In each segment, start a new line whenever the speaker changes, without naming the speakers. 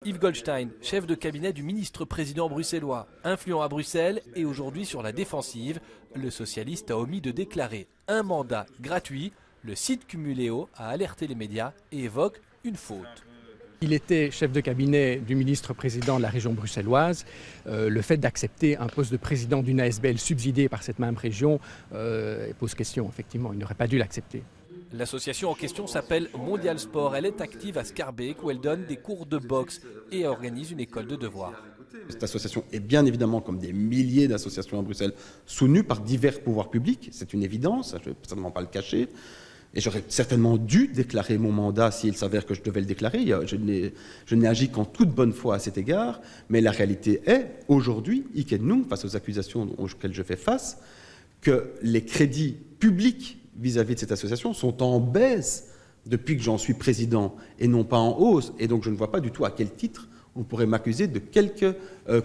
Yves Goldstein, chef de cabinet du ministre-président bruxellois, influent à Bruxelles et aujourd'hui sur la défensive, le socialiste a omis de déclarer un mandat gratuit. Le site Cumuléo a alerté les médias et évoque une faute.
Il était chef de cabinet du ministre-président de la région bruxelloise. Le fait d'accepter un poste de président d'une ASBL subsidiée par cette même région pose question, effectivement. Il n'aurait pas dû l'accepter.
L'association en question s'appelle Mondial Sport. Elle est active à Schaerbeek où elle donne des cours de boxe et organise une école de devoirs.
Cette association est bien évidemment, comme des milliers d'associations à Bruxelles, soutenue par divers pouvoirs publics. C'est une évidence, je ne vais certainement pas le cacher. Et j'aurais certainement dû déclarer mon mandat s'il s'avère que je devais le déclarer. Je n'ai agi qu'en toute bonne foi à cet égard. Mais la réalité est, aujourd'hui, hic et nunc, face aux accusations auxquelles je fais face, que les crédits publics vis-à-vis de cette association sont en baisse depuis que j'en suis président et non pas en hausse. Et donc je ne vois pas du tout à quel titre on pourrait m'accuser de quelque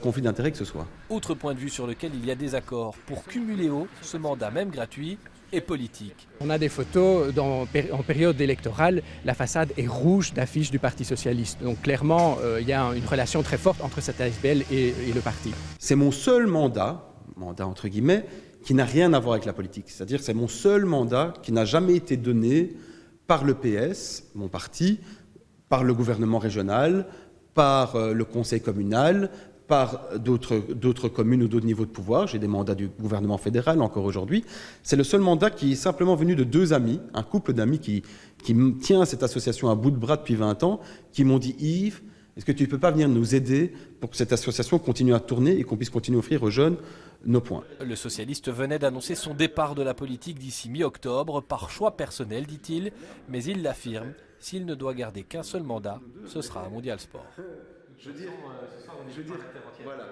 conflit d'intérêt que ce soit.
Autre point de vue sur lequel il y a des accords. Pour Cumuléo, ce mandat, même gratuit, est politique.
On a des photos en période électorale, la façade est rouge d'affiches du Parti socialiste. Donc clairement, il y a une relation très forte entre cette ASBL et le parti.
C'est mon seul mandat entre guillemets, qui n'a rien à voir avec la politique. C'est-à-dire que c'est mon seul mandat qui n'a jamais été donné par le PS, mon parti, par le gouvernement régional, par le conseil communal, par d'autres communes ou d'autres niveaux de pouvoir. J'ai des mandats du gouvernement fédéral encore aujourd'hui. C'est le seul mandat qui est simplement venu de deux amis, un couple d'amis qui tient cette association à bout de bras depuis 20 ans, qui m'ont dit « Yves, est-ce que tu ne peux pas venir nous aider pour que cette association continue à tourner et qu'on puisse continuer à offrir aux jeunes nos points ?»
Le socialiste venait d'annoncer son départ de la politique d'ici mi-octobre, par choix personnel, dit-il, mais il l'affirme, s'il ne doit garder qu'un seul mandat, ce sera à Mondial Sport.
Voilà.